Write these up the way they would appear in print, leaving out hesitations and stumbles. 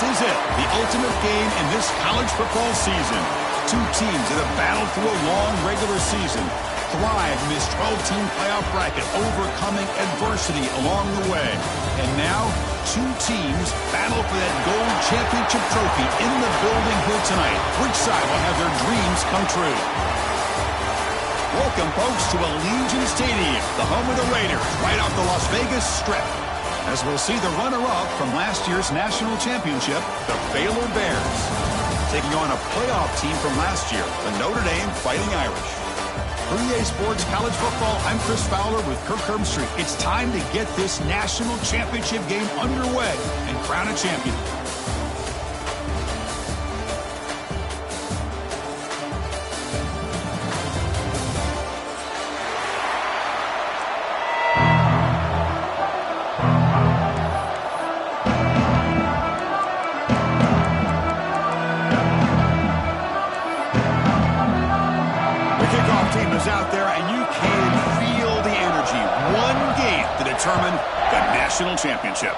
is it, the ultimate game in this college football season. Two teams that have battled through a long regular season, thrive in this 12-team playoff bracket, overcoming adversity along the way. And now, two teams battle for that gold championship trophy in the building here tonight. Which side will have their dreams come true? Welcome, folks, to Allegiant Stadium, the home of the Raiders, right off the Las Vegas Strip. As we'll see the runner-up from last year's national championship, the Baylor Bears, taking on a playoff team from last year, the Notre Dame Fighting Irish. For EA Sports College Football, I'm Chris Fowler with Kirk Herbstreit. It's time to get this national championship game underway and crown a champion. Out there, and you can feel the energy. One game to determine the national championship.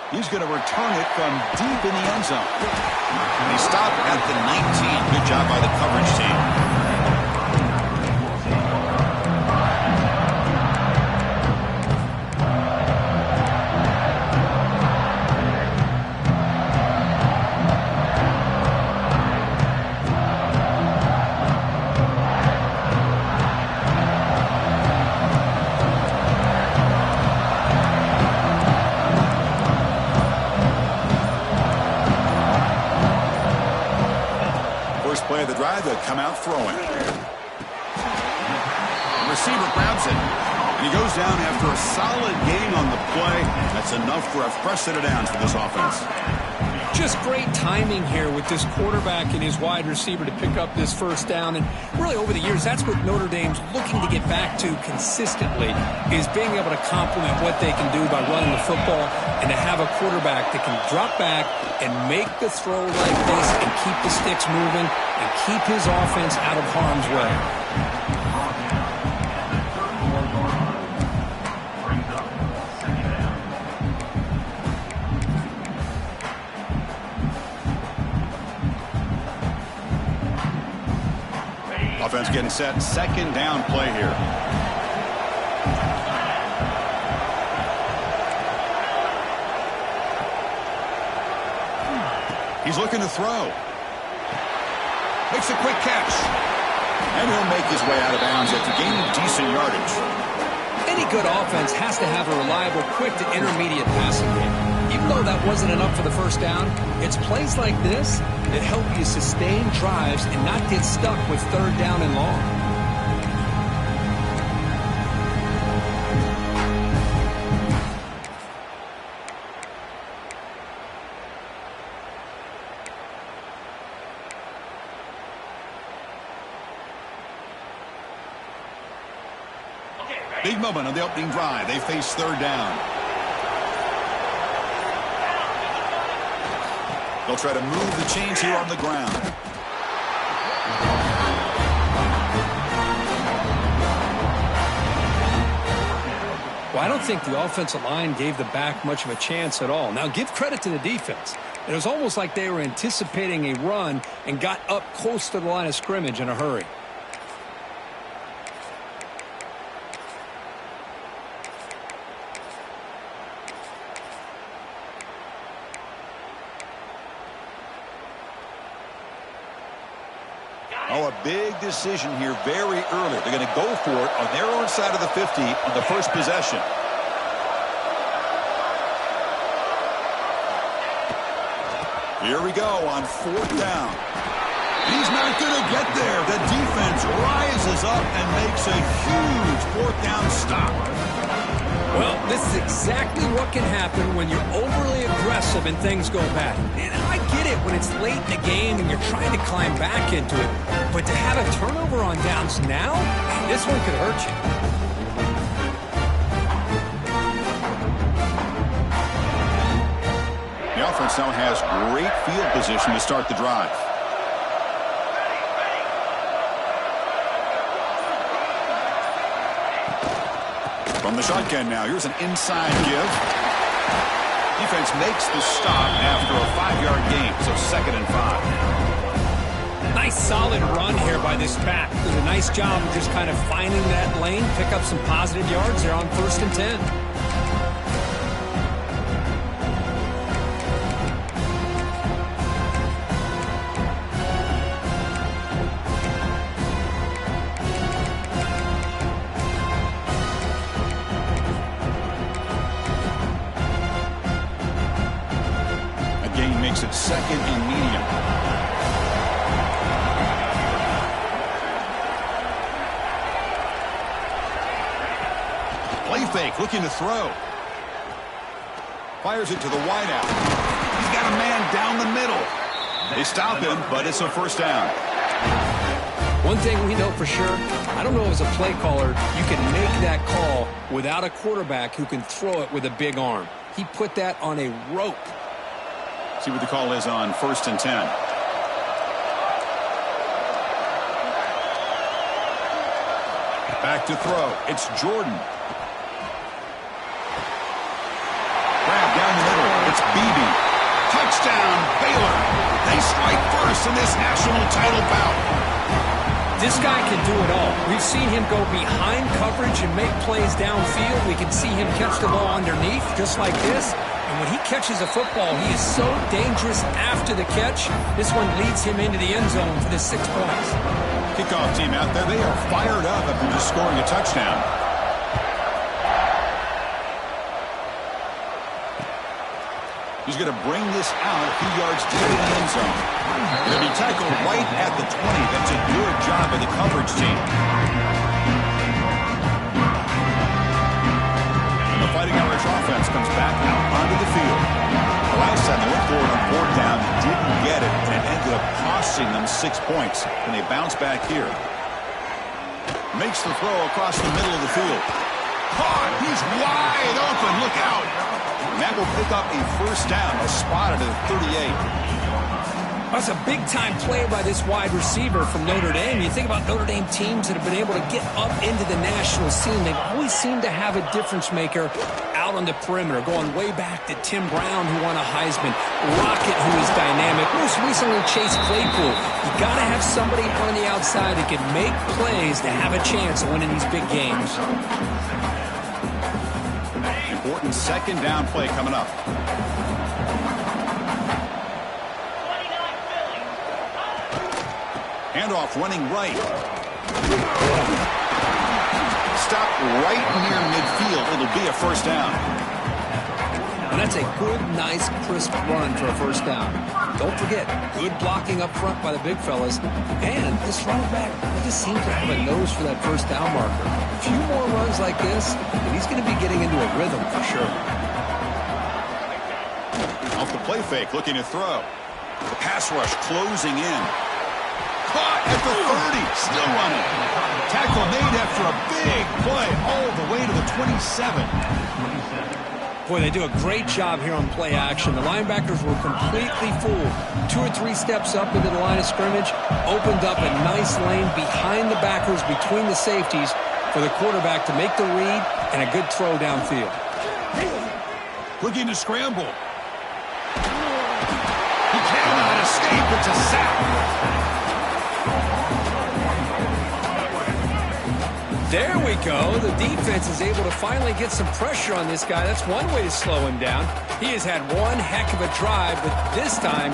He's going to return it from deep in the end zone. And he stopped at the 19. Good job by the coverage team. Play of the drive, they'll come out throwing. The receiver grabs it, and he goes down after a solid gain on the play. That's enough for a fresh set of downs for this offense. Just great timing here with this quarterback and his wide receiver to pick up this first down. And really over the years, that's what Notre Dame's looking to get back to consistently, is being able to complement what they can do by running the football and to have a quarterback that can drop back and make the throw like this and keep the sticks moving and keep his offense out of harm's way. Offense getting set. Second down play here. He's looking to throw. Makes a quick catch. And he'll make his way out of bounds after gaining decent yardage. Any good offense has to have a reliable, quick to intermediate passing game. Even though that wasn't enough for the first down, it's plays like this that help you sustain drives and not get stuck with third down and long. Big moment on the opening drive. They face third down. They'll try to move the chains here on the ground. Well, I don't think the offensive line gave the back much of a chance at all. Now, give credit to the defense. It was almost like they were anticipating a run and got up close to the line of scrimmage in a hurry. Oh, a big decision here very early. They're going to go for it on their own side of the 50 on the first possession. Here we go on fourth down. He's not going to get there. The defense rises up and makes a huge fourth down stop. Well, this is exactly what can happen when you're overly aggressive and things go bad. And I get it when it's late in the game and you're trying to climb back into it. But to have a turnover on downs now, this one could hurt you. The offense now has great field position to start the drive. From the shotgun now, here's an inside give. Defense makes the stop after a 5-yard gain, so 2nd and 5. Nice solid run here by this pack. Does a nice job of just kind of finding that lane, pick up some positive yards there on 1st and 10. Makes it 2nd and medium. Play fake, looking to throw. Fires it to the wideout. He's got a man down the middle. They stop him, but it's a 1st down. One thing we know for sure, I don't know as a play caller, you can make that call without a quarterback who can throw it with a big arm. He put that on a rope. See what the call is on 1st and 10. Back to throw. It's Jordan. Grab down the middle. It's Beebe. Touchdown, Baylor. They strike first in this national title bout. This guy can do it all. We've seen him go behind coverage and make plays downfield. We can see him catch the ball underneath, just like this. And when he catches a football, he is so dangerous after the catch. This one leads him into the end zone for the 6 points. Kickoff team out there, they are fired up after just scoring a touchdown. He's going to bring this out a few yards to the end zone. Going to be tackled right at the 20. That's a good job by the coverage team. The Fighting Irish offense comes back out onto the field. The last time they went for it on 4th down, didn't get it, and it ended up costing them 6 points. And they bounce back here. Makes the throw across the middle of the field. Caught! He's wide open! Look out! And that will pick up a 1st down. A spot at the 38. That's a big-time play by this wide receiver from Notre Dame. You think about Notre Dame teams that have been able to get up into the national scene. They've always seemed to have a difference maker out on the perimeter, going way back to Tim Brown, who won a Heisman, Rocket, who is dynamic, most recently Chase Claypool. You got to have somebody on the outside that can make plays to have a chance of winning these big games. Important 2nd down play coming up. Handoff running right. Stop right near midfield. It'll be a 1st down. And that's a good, nice, crisp run for a 1st down. Don't forget, good blocking up front by the big fellas. And this running back just seems to have a nose for that 1st down marker. A few more runs like this, and he's going to be getting into a rhythm for sure. Off the play fake, looking to throw. The pass rush closing in. Caught at the 30, still running. Tackle made after a big play all the way to the 27. Boy, they do a great job here on play action. The linebackers were completely fooled. 2 or 3 steps up into the line of scrimmage, opened up a nice lane behind the backers, between the safeties, for the quarterback to make the read and a good throw downfield. Looking to scramble. He cannot escape. It's a sack. There we go. The defense is able to finally get some pressure on this guy. That's one way to slow him down. He has had one heck of a drive, but this time,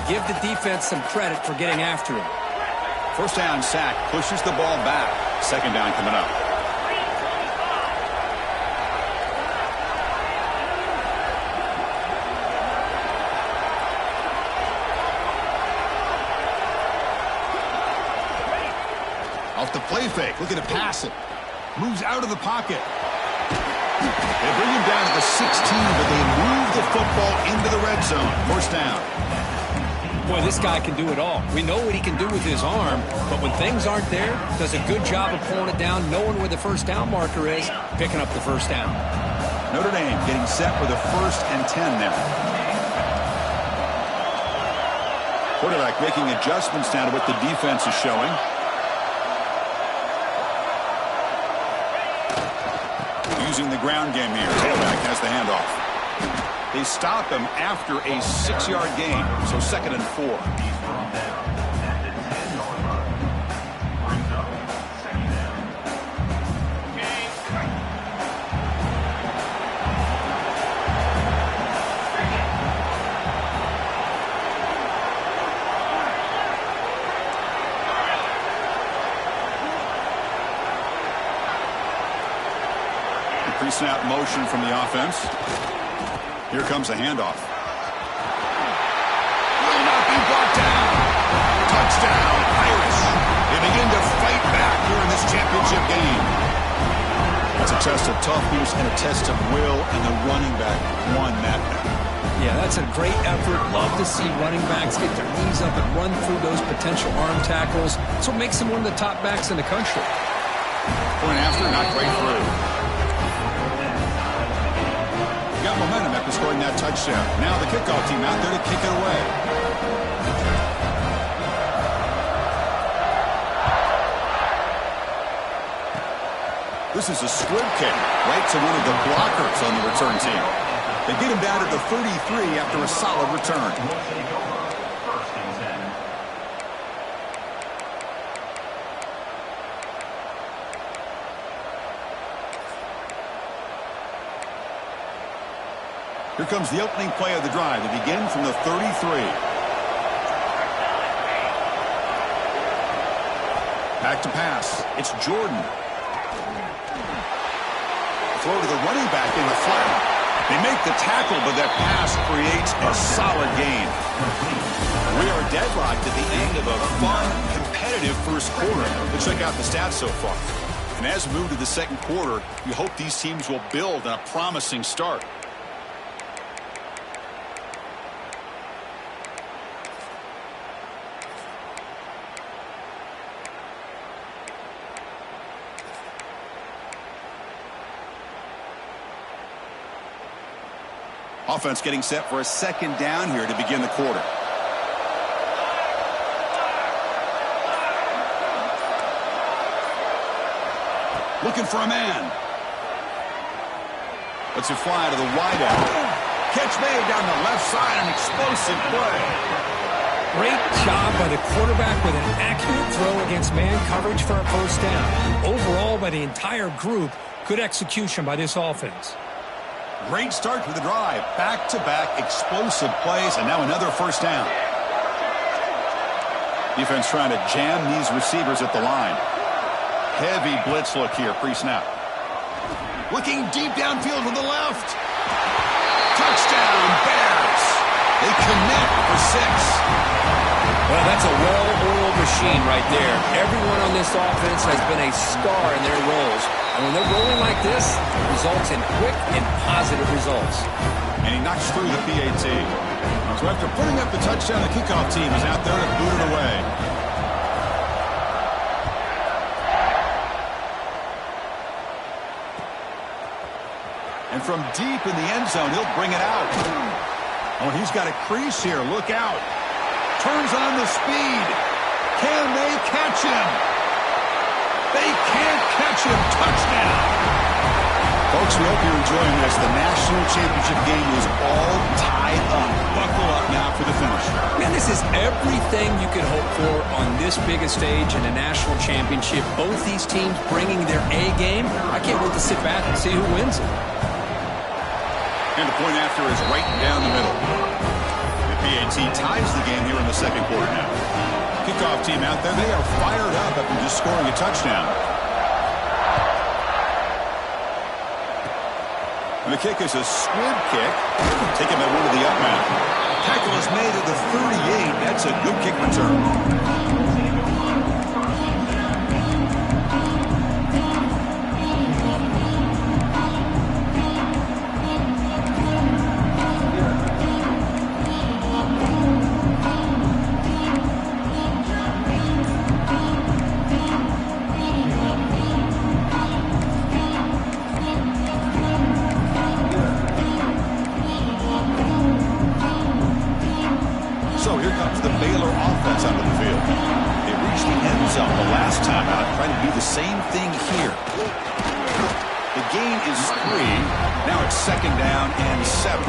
give the defense some credit for getting after him. 1st down sack, pushes the ball back. 2nd down coming up. Off the play fake, looking to pass it. Moves out of the pocket. They bring him down to the 16, but they move the football into the red zone. 1st down. Boy, this guy can do it all. We know what he can do with his arm, but when things aren't there, does a good job of pulling it down, knowing where the 1st down marker is, picking up the 1st down. Notre Dame getting set for the 1st and 10 now. Quarterback making adjustments down to what the defense is showing. Using the ground game here. Tailback has the handoff. They stop him after a 6-yard gain, so 2nd and 4. Pre-snap motion from the offense. Here comes a handoff. Will not be brought down. Touchdown, Irish. They begin to fight back here in this championship game. That's a test of toughness and a test of will, and the running back won that battle. Yeah, that's a great effort. Love to see running backs get their knees up and run through those potential arm tackles. That's what makes him one of the top backs in the country. Point after, not quite through. Got momentum after scoring that touchdown. Now the kickoff team out there to kick it away. This is a squib kick right to one of the blockers on the return team. They get him down to the 33 after a solid return. Here comes the opening play of the drive. They begin from the 33. Back to pass. It's Jordan. Throw to the running back in the flat. They make the tackle, but that pass creates a solid gain. We are deadlocked at the end of a fun, competitive first quarter. Let's check out the stats so far. And as we move to the second quarter, you hope these teams will build on a promising start. Offense getting set for a second down here to begin the quarter. Looking for a man. Lets it fly to the wideout. Catch made down the left side, an explosive play. Great job by the quarterback with an accurate throw against man coverage for a first down. Overall, by the entire group, good execution by this offense. Great start to the drive. Back-to-back explosive plays, and now another first down. Defense trying to jam these receivers at the line. Heavy blitz look here, pre-snap. Looking deep downfield to the left. Touchdown, Bears. They connect for 6. Well, that's a well-oiled machine right there. Everyone on this offense has been a star in their roles. And when they're rolling like this, it results in quick and positive results. And he knocks through the PAT. So after putting up the touchdown, the kickoff team is out there to boot it away. And from deep in the end zone, he'll bring it out. Oh, he's got a crease here. Look out. Turns on the speed. Can they catch him? They can't catch him. Touchdown. Folks, we hope you're enjoying this. The national championship game is all tied up. Buckle up now for the finish. Man, this is everything you could hope for on this biggest stage in a national championship. Both these teams bringing their A game. I can't wait to sit back and see who wins it. And the point after is right down the middle. The PAT ties the game here in the second quarter now. Kickoff team out there, they are fired up after just scoring a touchdown. And the kick is a squib kick. Taken by one of the up men. Tackle is made at the 38. That's a good kick return. Same thing here. The gain is 3. Now it's 2nd down and 7.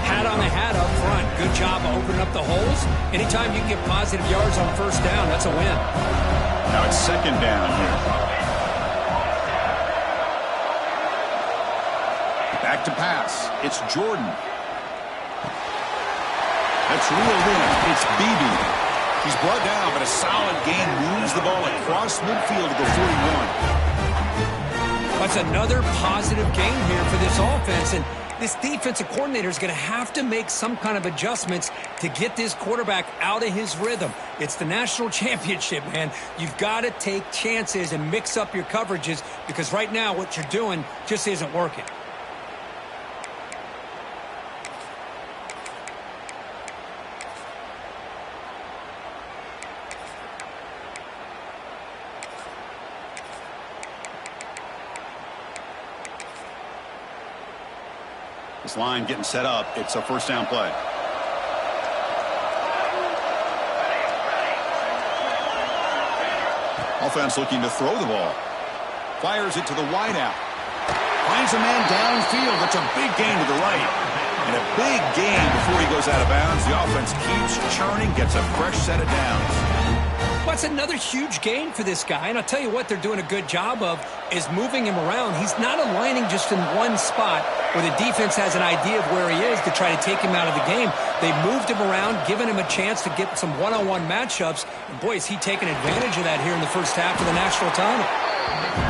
Hat on the hat up front. Good job opening up the holes. Anytime you can get positive yards on 1st down, that's a win. Now it's 2nd down here. Back to pass. It's Jordan. That's reeled in. It's Beebe. He's brought down, but a solid gain moves the ball across midfield to the 41. That's another positive gain here for this offense, and this defensive coordinator is going to have to make some kind of adjustments to get this quarterback out of his rhythm. It's the national championship, man. You've got to take chances and mix up your coverages because right now what you're doing just isn't working. This line getting set up. It's a 1st down play. Offense looking to throw the ball. Fires it to the wideout. Finds a man downfield. That's a big gain to the right. And a big gain before he goes out of bounds. The offense keeps churning, gets a fresh set of downs. That's another huge gain for this guy, and I'll tell you what they're doing a good job of is moving him around. He's not aligning just in one spot where the defense has an idea of where he is to try to take him out of the game. They've moved him around, given him a chance to get some one-on-one matchups, and boy, is he taking advantage of that here in the 1st half of the national title.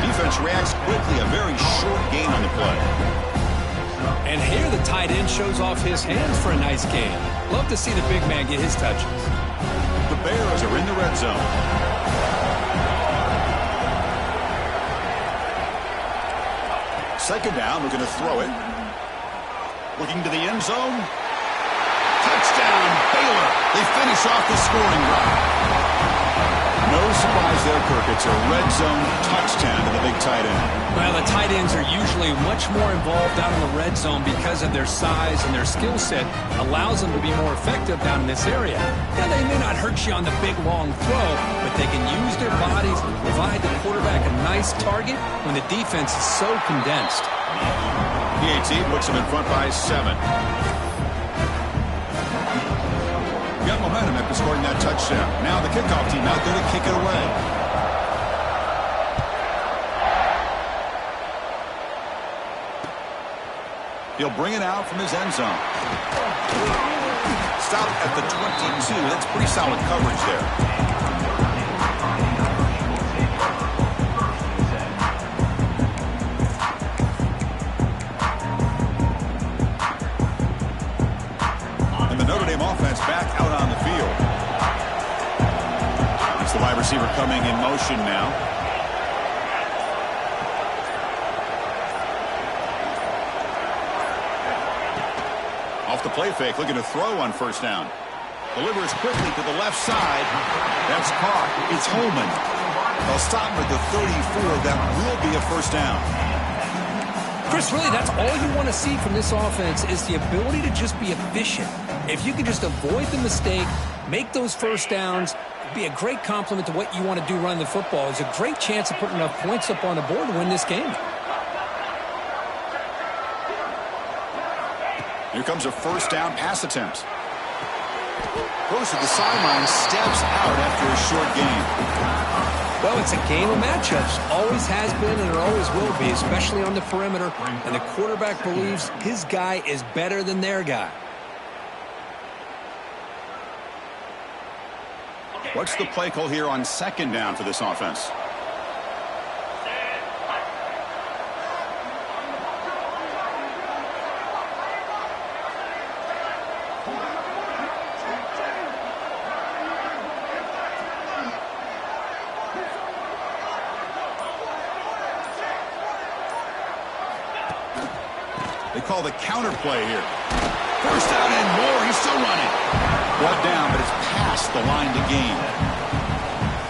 Defense reacts quickly, a very short gain on the play. And here the tight end shows off his hands for a nice gain. Love to see the big man get his touches. The Bears are in the red zone. 2nd down, we're going to throw it. Looking to the end zone. Touchdown, Baylor. They finish off the scoring drive. No surprise there, Kirk. It's a red zone touchdown to the big tight end. Well, the tight ends are usually much more involved out in the red zone because of their size and their skill set allows them to be more effective down in this area. Now, they may not hurt you on the big, long throw, but they can use their bodies to provide the quarterback a nice target when the defense is so condensed. PAT puts them in front by 7. Got momentum after scoring that touchdown. Now the kickoff team out there to kick it away. He'll bring it out from his end zone. Stop at the 22. That's pretty solid coverage there. Offense back out on the field. It's the wide receiver coming in motion now. Off the play fake, looking to throw on 1st down. Delivers quickly to the left side. That's caught. It's Holman. They'll stop him at the 34. That will be a 1st down. Chris, really, that's all you want to see from this offense is the ability to just be efficient. If you can just avoid the mistake, make those 1st downs, be a great compliment to what you want to do running the football. It's a great chance of putting enough points up on the board to win this game. Here comes a 1st down pass attempt. Goes to the sideline, steps out after a short gain. Well, it's a game of matchups. Always has been and it always will be, especially on the perimeter. And the quarterback believes his guy is better than their guy. What's the play call here on 2nd down for this offense? They call the counter play here. 1st down and more. He's still running. Brought down, but it's past the line to gain.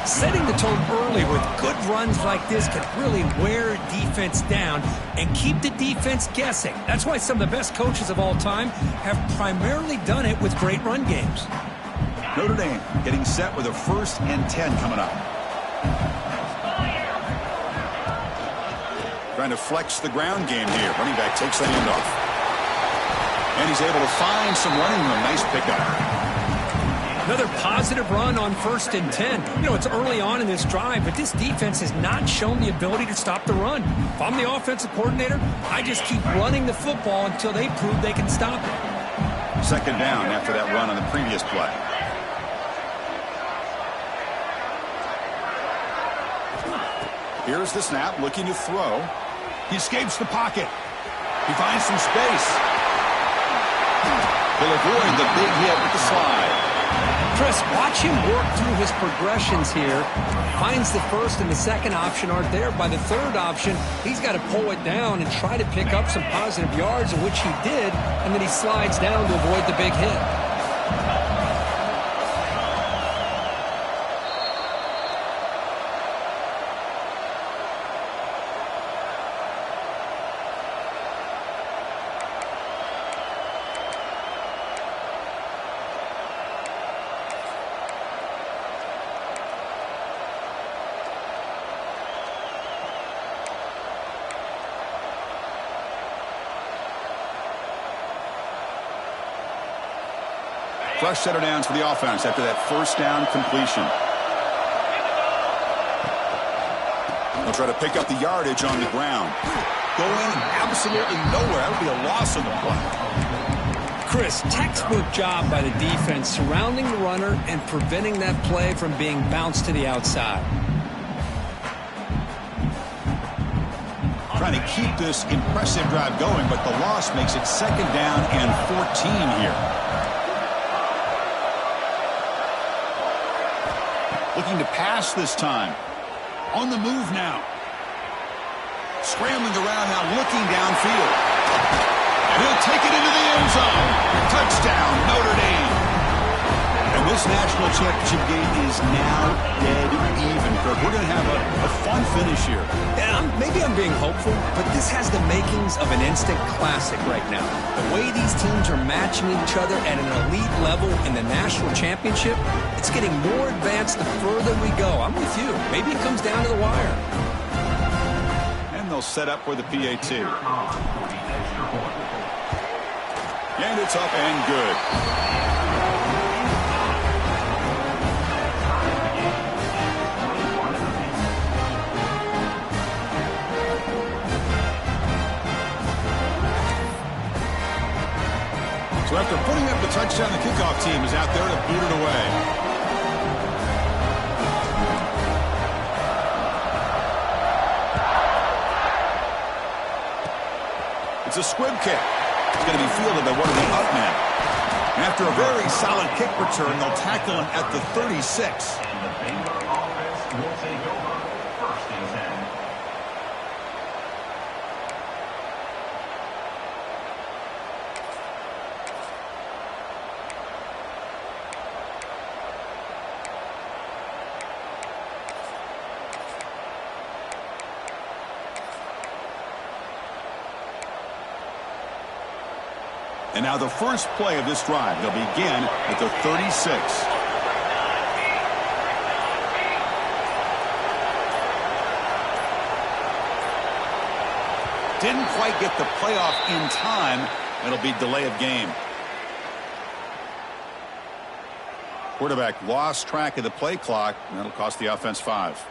Setting the tone early with good runs like this can really wear defense down and keep the defense guessing. That's why some of the best coaches of all time have primarily done it with great run games. Notre Dame getting set with a 1st and 10 coming up. Trying to flex the ground game here. Running back takes the handoff. And he's able to find some running room. Nice pickup. Another positive run on 1st and 10. You know, it's early on in this drive, but this defense has not shown the ability to stop the run. If I'm the offensive coordinator, I just keep running the football until they prove they can stop it. 2nd down after that run on the previous play. Here's the snap, looking to throw. He escapes the pocket. He finds some space. He'll avoid the big hit with the slide. Chris, watch him work through his progressions here. Finds the 1st and the 2nd option aren't there. By the 3rd option, he's got to pull it down and try to pick up some positive yards, of which he did, and then he slides down to avoid the big hit. Fresh set of downs for the offense after that 1st down completion. They'll try to pick up the yardage on the ground. Going absolutely nowhere. That would be a loss on the play. Chris, textbook job by the defense surrounding the runner and preventing that play from being bounced to the outside. Trying to keep this impressive drive going, but the loss makes it 2nd down and 14 here. Looking to pass this time. On the move now. Scrambling around now, looking downfield. And he'll take it into the end zone. Touchdown, Notre Dame. And this national championship game is now dead even, Kirk. We're going to have a fun finish here. Yeah, maybe I'm being hopeful, but this has the makings of an instant classic right now. The way these teams are matching each other at an elite level in the national championship, it's getting more advanced the further we go. I'm with you. Maybe it comes down to the wire. And they'll set up for the PAT. And it's up and good. So after putting up the touchdown, the kickoff team is out there to boot it away. It's a squib kick. It's going to be fielded by one of the up men. And after a very solid kick return, they'll tackle him at the 36. And now the first play of this drive. They'll begin at the 36. Didn't quite get the playoff in time. It'll be delay of game. Quarterback lost track of the play clock, and that'll cost the offense 5.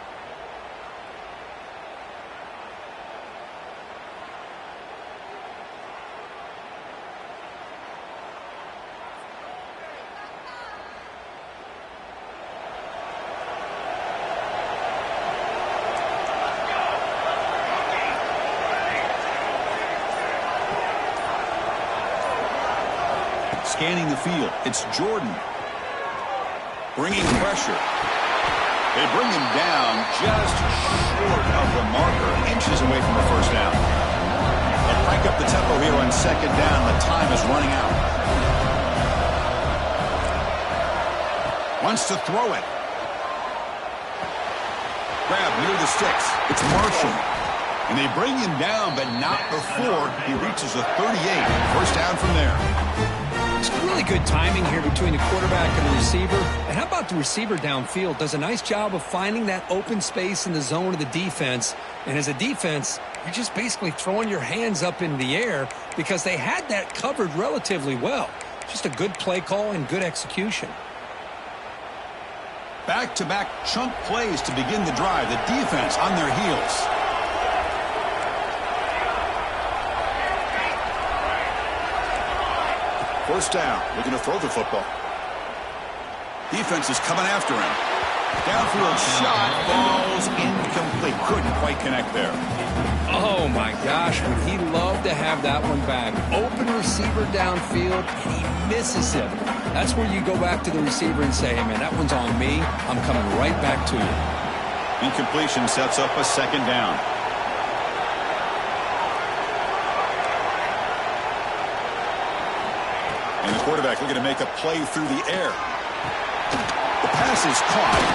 Scanning the field, it's Jordan. Bringing pressure. They bring him down just short of the marker, inches away from the 1st down. They'll crank up the tempo here on 2nd down. The time is running out. Wants to throw it. Grab near the sticks. It's Marshall. And they bring him down, but not before he reaches the 38. 1st down from there. It's really good timing here between the quarterback and the receiver. And how about the receiver downfield? Does a nice job of finding that open space in the zone of the defense. And as a defense, you're just basically throwing your hands up in the air because they had that covered relatively well. Just a good play call and good execution. Back-to-back chunk plays to begin the drive. The defense on their heels. First down, looking to throw the football. Defense is coming after him. Downfield shot, falls incomplete. Couldn't quite connect there. Oh, my gosh, would he love to have that one back. Open receiver downfield, and he misses him. That's where you go back to the receiver and say, hey, man, that one's on me. I'm coming right back to you. Incompletion sets up a second down. And the quarterback looking to make a play through the air. The pass is caught.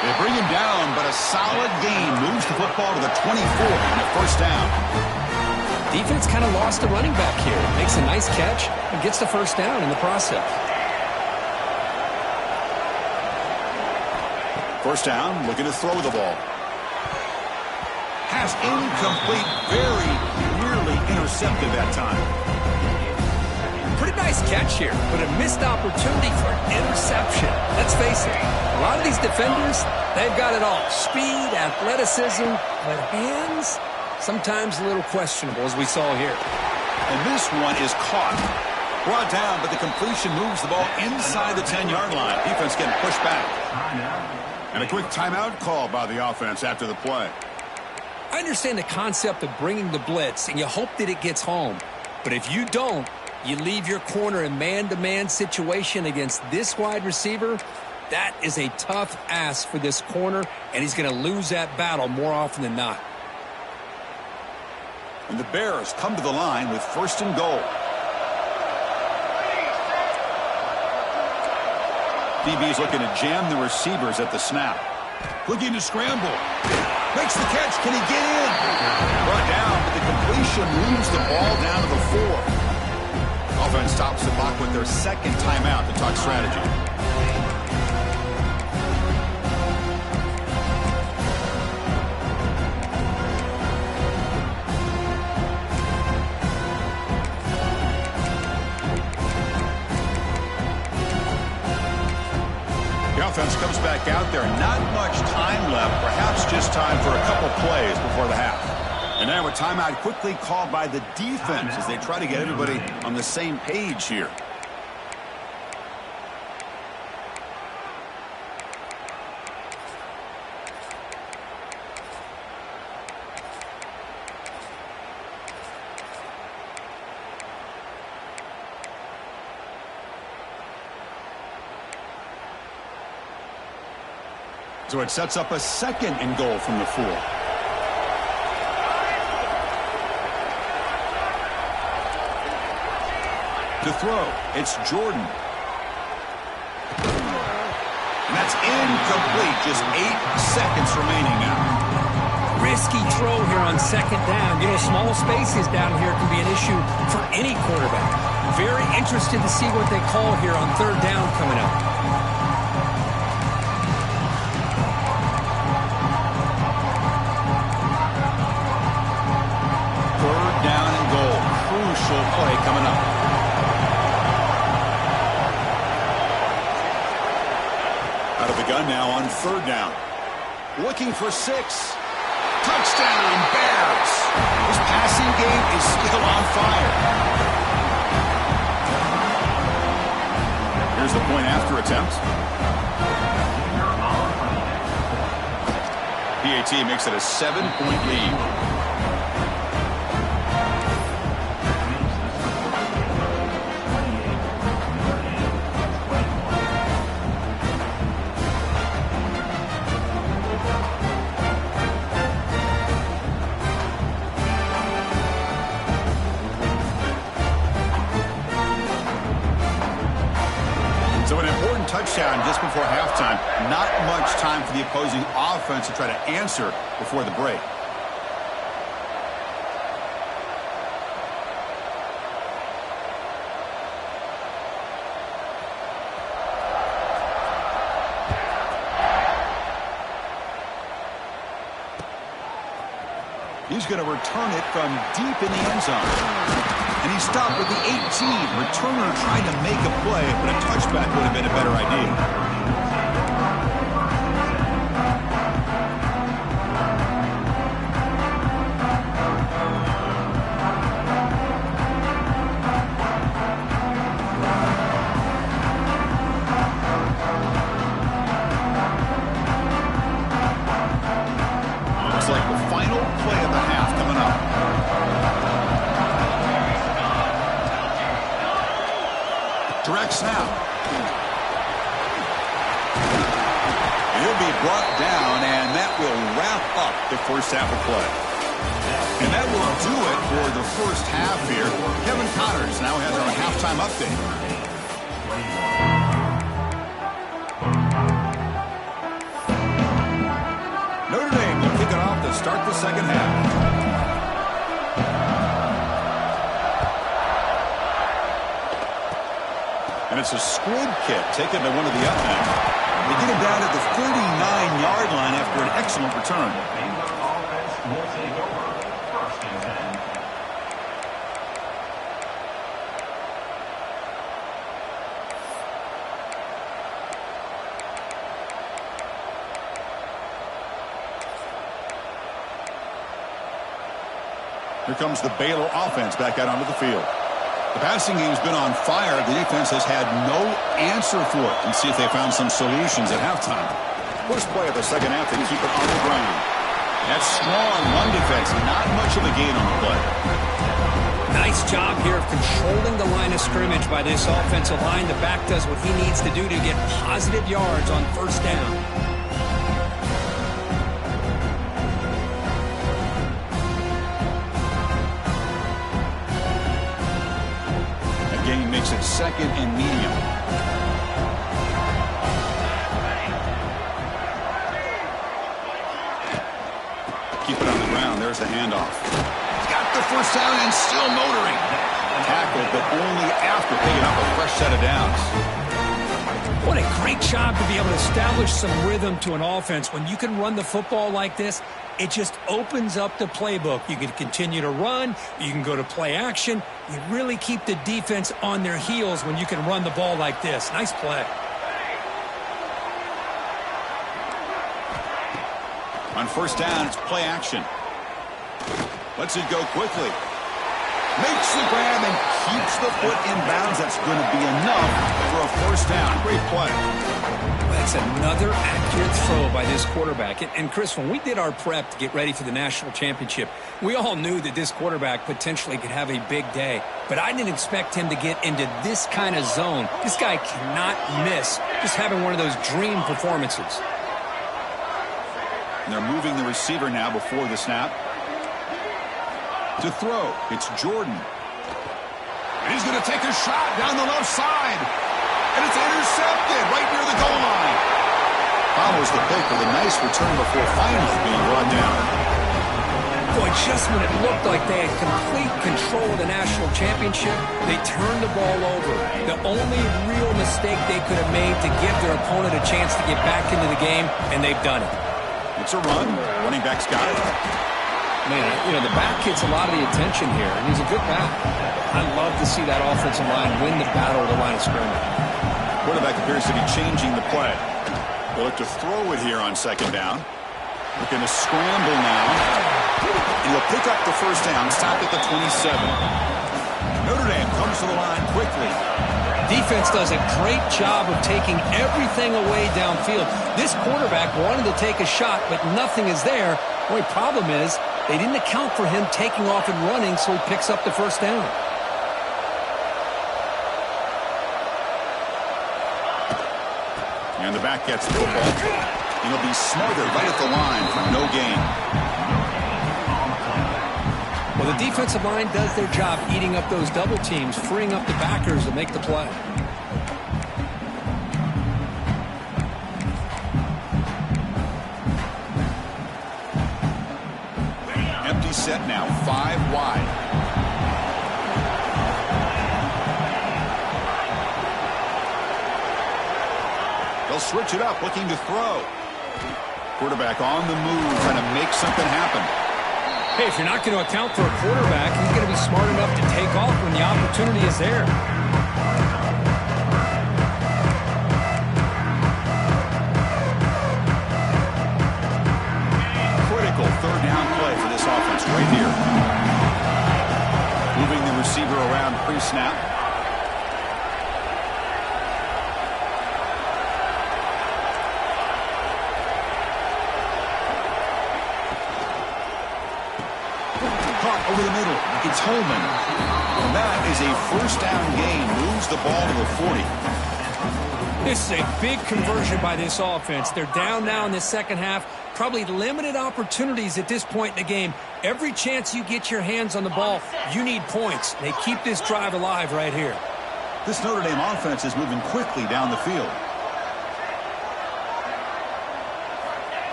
They bring him down, but a solid gain moves the football to the 24 and a first down. Defense kind of lost the running back here. Makes a nice catch and gets the first down in the process. First down, looking to throw the ball. Pass incomplete, very nearly intercepted that time. Pretty nice catch here, but a missed opportunity for an interception. Let's face it, a lot of these defenders, they've got it all. Speed, athleticism, but hands, sometimes a little questionable, as we saw here. And this one is caught. Brought down, but the completion moves the ball inside the 10-yard line. Defense getting pushed back. And a quick timeout call by the offense after the play. I understand the concept of bringing the blitz, and you hope that it gets home. But if you don't, you leave your corner in man-to-man situation against this wide receiver. That is a tough ask for this corner, and he's going to lose that battle more often than not. And the Bears come to the line with first and goal. DB's looking to jam the receivers at the snap. Looking to scramble. Makes the catch. Can he get in? Brought down, but the completion moves the ball down to the 4. Offense stops the clock with their second timeout to talk strategy. The offense comes back out there. Not much time left. Perhaps just time for a couple plays before the half. And now a timeout quickly called by the defense as they try to get everybody on the same page here. So it sets up a second and goal from the 4. To throw, it's Jordan. And that's incomplete. Just 8 seconds remaining now. Risky throw here on second down. You know, small spaces down here can be an issue for any quarterback. Very interested to see what they call here on third down coming up. Third down and goal. Crucial play coming up. Out of the gun now on third down. Looking for 6. Touchdown, Bears. This passing game is still on fire. Here's the point after attempt. PAT makes it a 7-point lead. So an important touchdown just before halftime. Not much time for the opposing offense to try to answer before the break. he's going to return it from deep in the end zone. And he stopped with the 18. Returner trying to make a play, but a touchback would have been a better idea. Direct snap. He'll be brought down, and that will wrap up the first half of play. And that will do it for the first half here. Kevin Connors now has our halftime update. Notre Dame will kick it off to start the second half. And it's a squib kick taken by one of the up men. They get him down at the 39-yard line after an excellent return. Here comes the Baylor offense back out onto the field. The passing game's been on fire. The defense has had no answer for it. Let's see if they found some solutions at halftime. First play of the second half, they keep it on the ground. That strong run defense, not much of a gain on the play. Nice job here of controlling the line of scrimmage by this offensive line. The back does what he needs to do to get positive yards on first down. Makes it second and medium. Keep it on the ground. There's the handoff. Got the first down and still motoring. Tackled, but only after picking up a fresh set of downs. What a great job to be able to establish some rhythm to an offense. When you can run the football like this, it just opens up the playbook. You can continue to run. You can go to play action. You really keep the defense on their heels when you can run the ball like this. Nice play. On first down, it's play action. Lets it go quickly. Makes the grab and keeps the foot in bounds. That's going to be enough for a first down. Great play. That's another accurate throw by this quarterback. And Chris, when we did our prep to get ready for the national championship, we all knew that this quarterback potentially could have a big day. But I didn't expect him to get into this kind of zone. This guy cannot miss just having one of those dream performances. And they're moving the receiver now before the snap. To throw, it's Jordan. And he's going to take a shot down the left side. And it's intercepted right near the goal line. Follows the pick with a nice return before finally being brought down. Boy, just when it looked like they had complete control of the national championship, they turned the ball over. The only real mistake they could have made to give their opponent a chance to get back into the game, and they've done it. It's a run. Running back's got it. Man, you know, the back gets a lot of the attention here, and he's a good back. I love to see that offensive line win the battle of the line of scrimmage. Quarterback appears to be changing the play. They'll look to throw it here on second down. Looking to scramble now. He'll pick up the first down, stop at the 27. Notre Dame comes to the line quickly. Defense does a great job of taking everything away downfield. This quarterback wanted to take a shot, but nothing is there. The only problem is they didn't account for him taking off and running, so he picks up the first down. And the back gets the football. And he'll be smothered right at the line for no gain. Well, the defensive line does their job eating up those double teams, freeing up the backers to make the play. Empty set now, 5 wide. They'll switch it up, looking to throw. Quarterback on the move, trying to make something happen. Hey, if you're not going to account for a quarterback, he's going to be smart enough to take off when the opportunity is there. Critical third down play for this offense right here. Moving the receiver around pre-snap. Over the middle, it's Holman. And that is a first down gain, moves the ball to the 40. This is a big conversion by this offense. They're down now in the second half. Probably limited opportunities at this point in the game. Every chance you get your hands on the ball, you need points. They keep this drive alive right here. This Notre Dame offense is moving quickly down the field.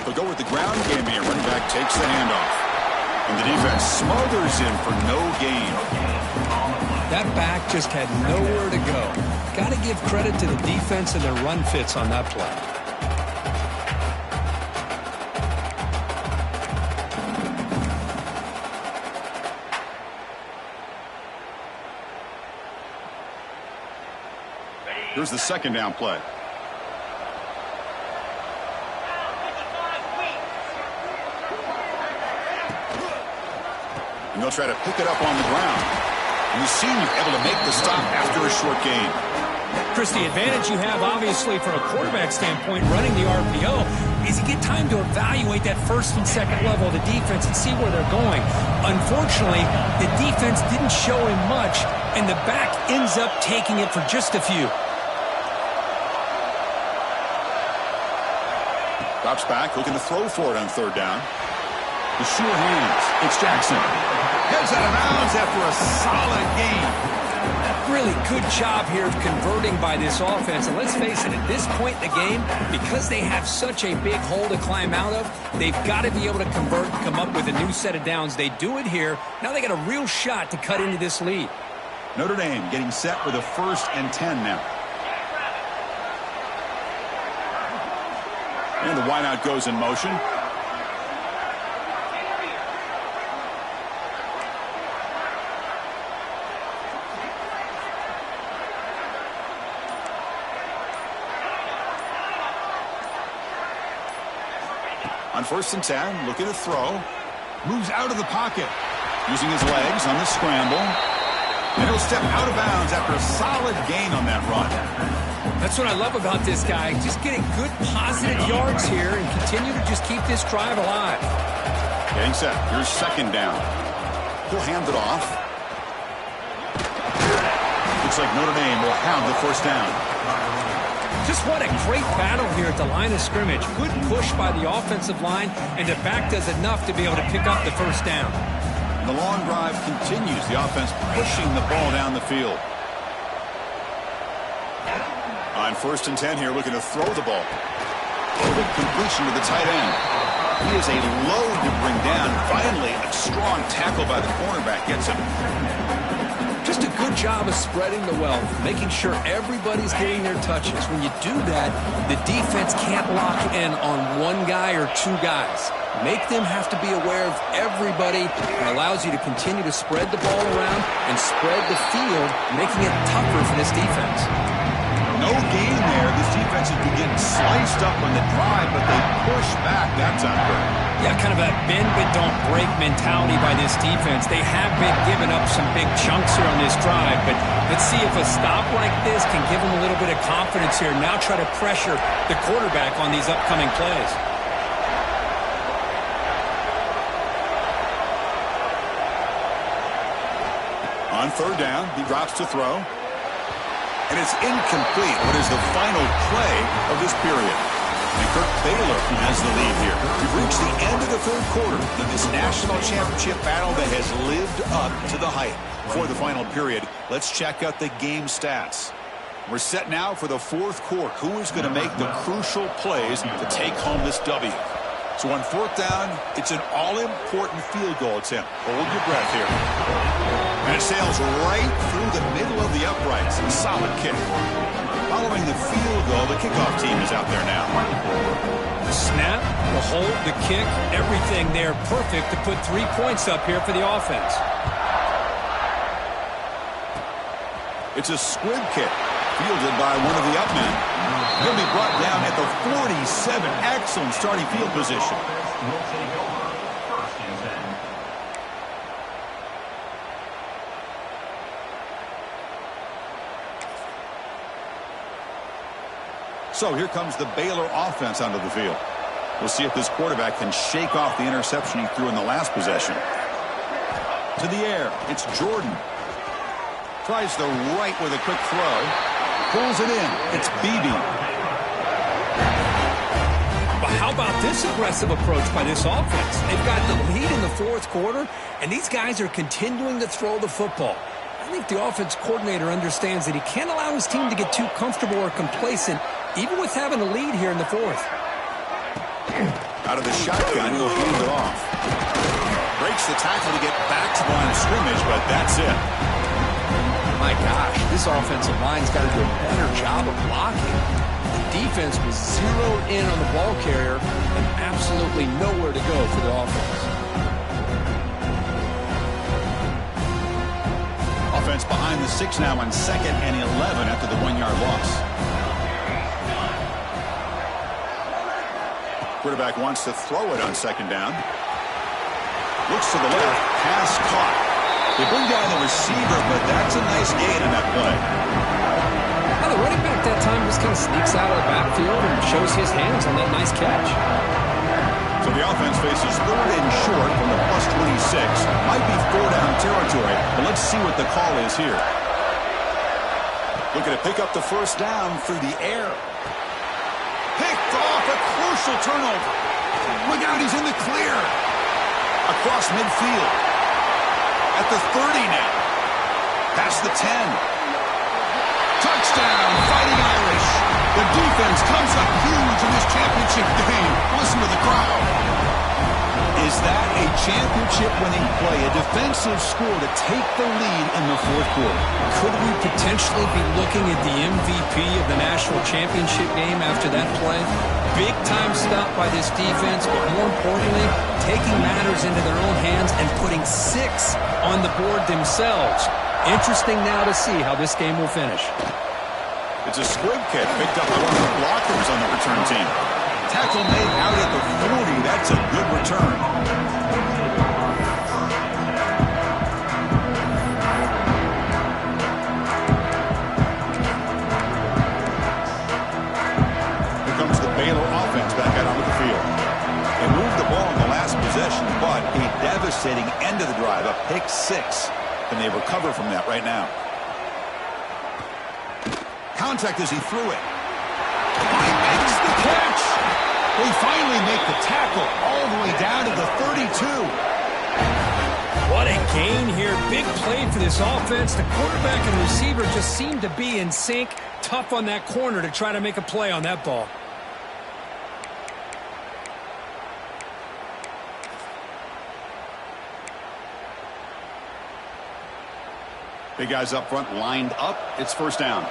They'll go with the ground game here. Running back takes the handoff. And the defense smothers him for no gain. That back just had nowhere to go. Got to give credit to the defense and their run fits on that play. Here's the second down play. And they'll try to pick it up on the ground. And the senior able to make the stop after a short gain. Chris, the advantage you have, obviously, from a quarterback standpoint, running the RPO, is you get time to evaluate that first and second level of the defense and see where they're going. Unfortunately, the defense didn't show him much, and the back ends up taking it for just a few. Drops back, looking to throw for it on third down. The sure hands. It's Jackson. Heads out of bounds after a solid gain. Really good job here of converting by this offense. And let's face it, at this point in the game, because they have such a big hole to climb out of, they've got to be able to convert and come up with a new set of downs. They do it here. Now they got a real shot to cut into this lead. Notre Dame getting set with a 1st and 10 now. And the wideout goes in motion. On 1st and 10, looking to throw. Moves out of the pocket. Using his legs on the scramble. And he'll step out of bounds after a solid gain on that run. That's what I love about this guy. Just getting good positive yards here and continue to just keep this drive alive. Getting set. Here's second down. He'll hand it off. Looks like Notre Dame will have the first down. Just what a great battle here at the line of scrimmage. Good push by the offensive line, and the back does enough to be able to pick up the first down. And the long drive continues. The offense pushing the ball down the field. On 1st and 10 here, looking to throw the ball. Big completion to the tight end. He is a load to bring down. Finally, a strong tackle by the cornerback gets him. Just a good job of spreading the wealth, making sure everybody's getting their touches. When you do that, the defense can't lock in on one guy or two guys. Make them have to be aware of everybody. It allows you to continue to spread the ball around and spread the field, making it tougher for this defense. No gain there. This defense has been getting sliced up on the drive, but they push back that time. Yeah, kind of a bend but don't break mentality by this defense. They have been giving up some big chunks here on this drive, but let's see if a stop like this can give them a little bit of confidence here. Now try to pressure the quarterback on these upcoming plays. On third down, he drops to throw. And it's incomplete. What is the final play of this period? And Kirk Baylor has the lead here. We've reached the end of the third quarter in this national championship battle that has lived up to the hype. For the final period, let's check out the game stats. We're set now for the fourth quarter. Who is going to make the crucial plays to take home this W? So on 4th down, it's an all-important field goal attempt. Hold your breath here. And it sails right through the middle of the uprights. A solid kick. Following the field goal, the kickoff team is out there now. The snap, the hold, the kick, everything there perfect to put 3 points up here for the offense. It's a squib kick, fielded by one of the up men. He'll be brought down at the 47. Excellent starting field position. So here comes the Baylor offense onto the field. We'll see if this quarterback can shake off the interception he threw in the last possession. To the air, it's Jordan. Tries the right with a quick throw. Pulls it in. It's Beebe. But how about this aggressive approach by this offense? They've got the lead in the fourth quarter, and these guys are continuing to throw the football. I think the offense coordinator understands that he can't allow his team to get too comfortable or complacent, even with having a lead here in the fourth. Out of the shotgun, he'll hand it off. Breaks the tackle to get back to the line of scrimmage, but that's it. My gosh, this offensive line's got to do a better job of blocking. The defense was zeroed in on the ball carrier and absolutely nowhere to go for the offense. Offense behind the 6 now on 2nd and 11 after the 1-yard loss. Quarterback wants to throw it on 2nd down. Looks to the left. Pass caught. They bring down the receiver, but that's a nice gain in that play. Now the running back that time just kind of sneaks out of the backfield and shows his hands on that nice catch. So the offense faces 3rd and short from the +26. Might be 4-down territory, but let's see what the call is here. Looking to pick up the 1st down through the air. Picked off, a crucial turnover. Look out, he's in the clear. Across midfield. At the 30 now. Past the 10. Touchdown, Fighting Irish. The defense comes up huge in this championship game. Listen to the crowd. Is that a championship-winning play? A defensive score to take the lead in the fourth quarter. Could we potentially be looking at the MVP of the national championship game after that play? Big-time stop by this defense, but more importantly, taking matters into their own hands and putting 6 on the board themselves. Interesting now to see how this game will finish. It's a squib kick picked up by one of the blockers on the return team. Tackle made out at the 40. That's a good return. Here comes the Baylor offense back out onto the field. They moved the ball in the last possession, but a devastating end of the drive, a pick 6. Can they recover from that right now? Contact as he threw it. He makes the catch. They finally make the tackle all the way down to the 32. What a gain here. Big play for this offense. The quarterback and receiver just seem to be in sync. Tough on that corner to try to make a play on that ball. Big guys up front lined up. It's 1st down.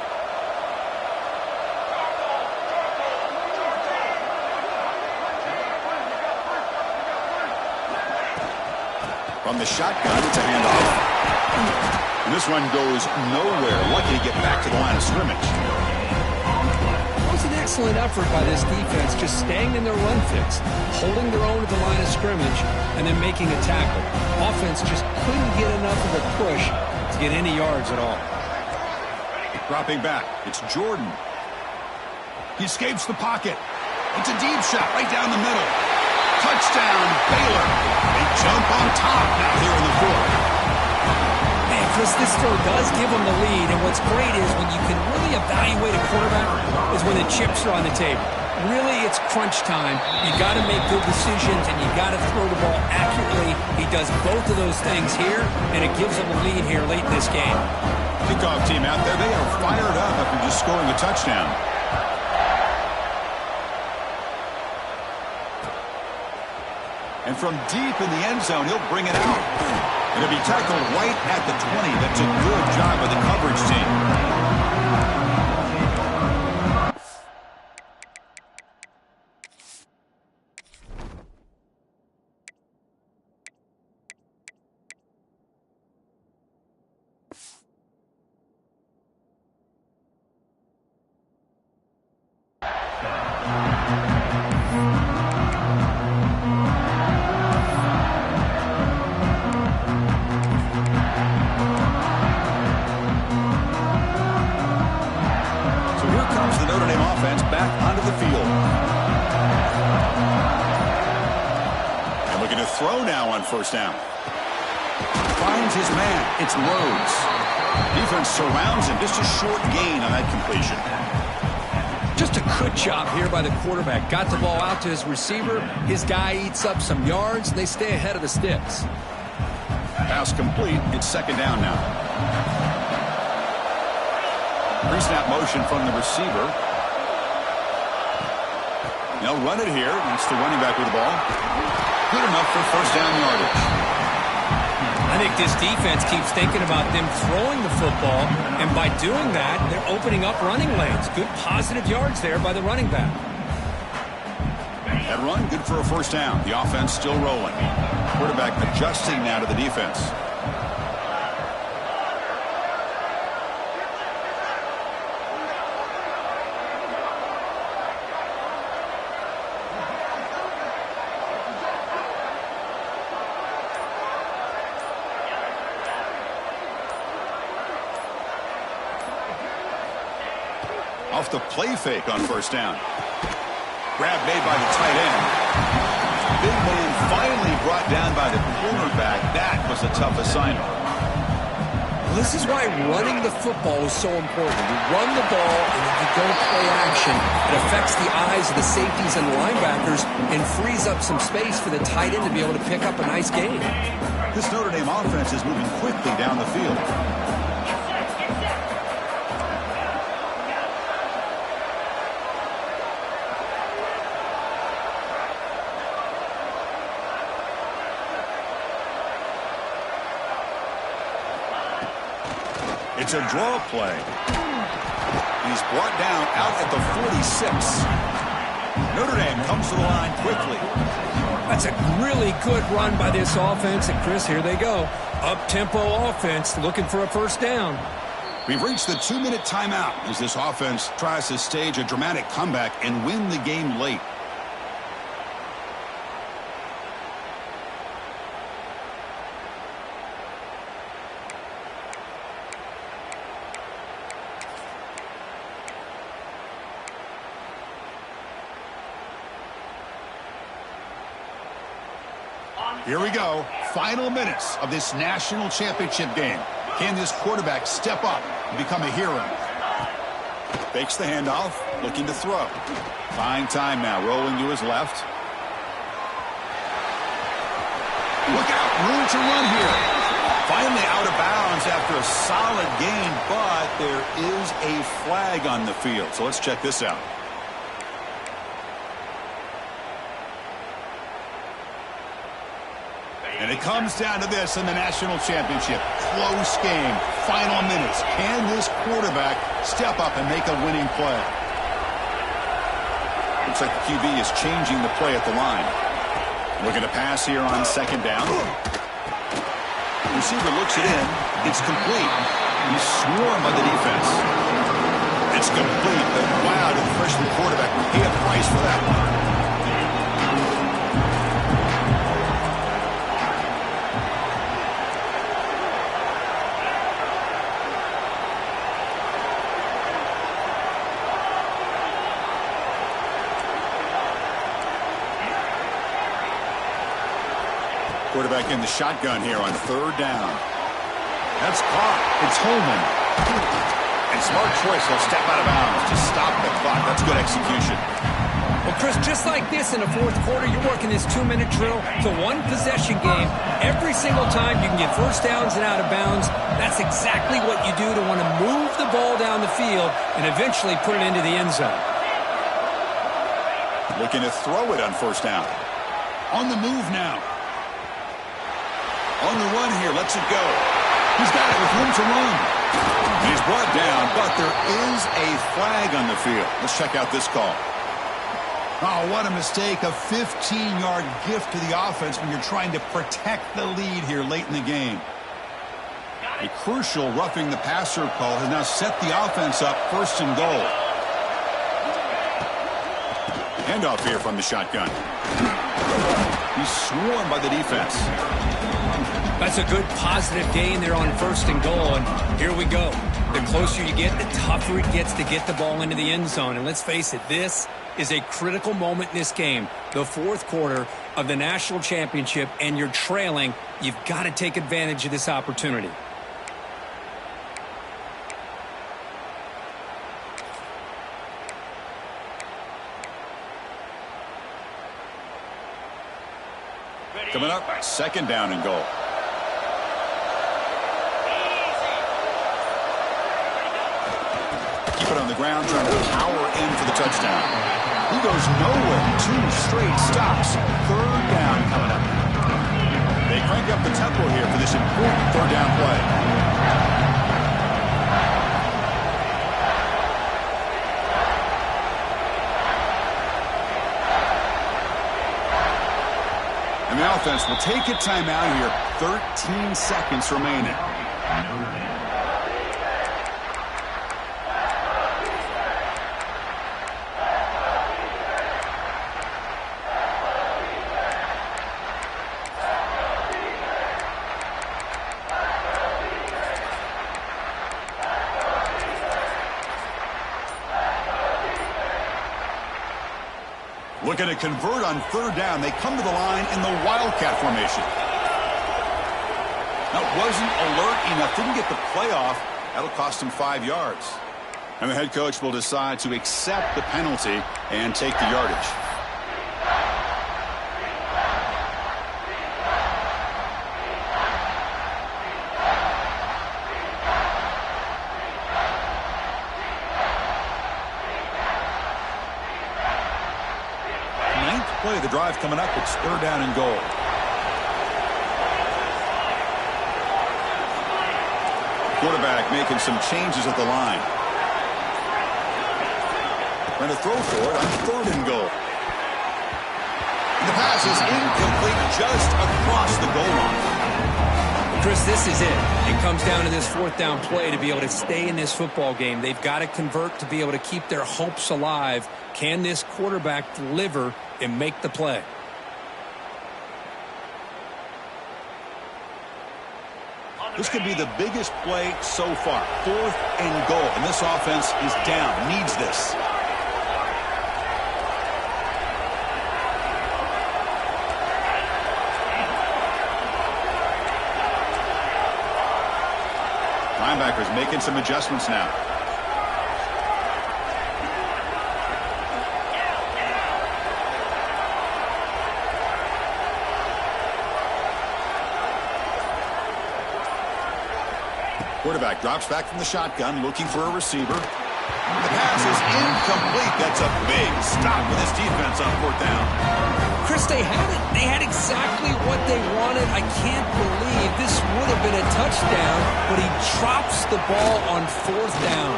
From the shotgun, it's a handoff. And this one goes nowhere. Lucky to get back to the line of scrimmage. It was an excellent effort by this defense, just staying in their run fix, holding their own at the line of scrimmage, and then making a tackle. Offense just couldn't get enough of a push to get any yards at all. Dropping back, it's Jordan. He escapes the pocket. It's a deep shot right down the middle. Touchdown, Baylor. They jump on top now here in the fourth. Man, Chris, this throw does give them the lead, and what's great is when you can really evaluate a quarterback is when the chips are on the table. Really, it's crunch time. You got to make good decisions, and you got to throw the ball accurately. He does both of those things here, and it gives them a lead here late in this game. Kickoff team out there, they are fired up after just scoring a touchdown. And from deep in the end zone, he'll bring it out. And he'll be tackled right at the 20. That's a good job by the coverage team. on first down. Finds his man. It's Rhodes. Defense surrounds him. Just a short gain on that completion. Just a good job here by the quarterback. Got the ball out to his receiver. His guy eats up some yards, and they stay ahead of the sticks. Pass complete. It's second down now. Pre-snap motion from the receiver. They'll run it here. It's the running back with the ball. Good enough for first down yardage. I think this defense keeps thinking about them throwing the football, and by doing that, they're opening up running lanes. Good positive yards there by the running back. That run, good for a first down. The offense still rolling. Quarterback adjusting now to the defense. Off the play fake on first down. Grab made by the tight end. Big man finally brought down by the cornerback. That was a tough assignment. This is why running the football is so important. You run the ball, and if you don't play action, it affects the eyes of the safeties and the linebackers and frees up some space for the tight end to be able to pick up a nice gain. This Notre Dame offense is moving quickly down the field. It's a draw play. He's brought down out at the 46. Notre Dame comes to the line quickly. That's a really good run by this offense. And, Chris, here they go. Up-tempo offense looking for a first down. We've reached the 2-minute timeout as this offense tries to stage a dramatic comeback and win the game late. Here we go. Final minutes of this national championship game. Can this quarterback step up and become a hero? Fakes the handoff, looking to throw. Fine time now, rolling to his left. Look out, room to run here. Finally out of bounds after a solid gain, but there is a flag on the field. So let's check this out. And it comes down to this in the national championship. Close game. Final minutes. Can this quarterback step up and make a winning play? Looks like the QB is changing the play at the line. Looking to pass here on second down. Receiver looks it in. It's complete. He's swarmed by the defense. It's complete. But wow, did the freshman quarterback pay a price for that one? Quarterback in the shotgun here on third down. That's caught. It's Holman. And smart choice. He'll step out of bounds to stop the clock. That's good execution. Well, Chris, just like this in the fourth quarter, you're working this 2-minute drill. It's a one-possession game. Every single time you can get first downs and out of bounds. That's exactly what you do to want to move the ball down the field and eventually put it into the end zone. Looking to throw it on first down. On the move now. On the run here, lets it go. He's got it with room to run. And he's brought down, but there is a flag on the field. Let's check out this call. Oh, what a mistake. A 15-yard gift to the offense when you're trying to protect the lead here late in the game. A crucial roughing the passer call has now set the offense up first and goal. Handoff here from the shotgun. He's swarmed by the defense. That's a good positive gain there on 1st and goal, and here we go. The closer you get, the tougher it gets to get the ball into the end zone. And let's face it, this is a critical moment in this game, the 4th quarter of the national championship, and you're trailing. You've got to take advantage of this opportunity. Coming up, 2nd down and goal. Keep it on the ground, trying to power in for the touchdown. He goes nowhere. 2 straight stops. 3rd down coming up. They crank up the tempo here for this important 3rd down play. And the offense will take a timeout here. 13 seconds remaining. Looking to convert on 3rd down. They come to the line in the Wildcat formation. That wasn't alert enough. Didn't get the play off. That'll cost him 5 yards. And the head coach will decide to accept the penalty and take the yardage. Play the drive coming up. It's 3rd down and goal. Quarterback making some changes at the line. Going to throw for it on 3rd and goal. And the pass is incomplete, just across the goal line. Chris, this is it. It comes down to this 4th down play to be able to stay in this football game. They've got to convert to be able to keep their hopes alive. Can this quarterback deliver and make the play? This could be the biggest play so far. 4th and goal. And this offense is down. Needs this. Linebackers making some adjustments now. Quarterback drops back from the shotgun, looking for a receiver. The pass is incomplete. That's a big stop with his defense on 4th down. Chris, they had it. They had exactly what they wanted. I can't believe this would have been a touchdown, but he drops the ball on 4th down.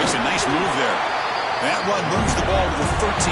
Makes a nice move there. That run moves the ball to the 13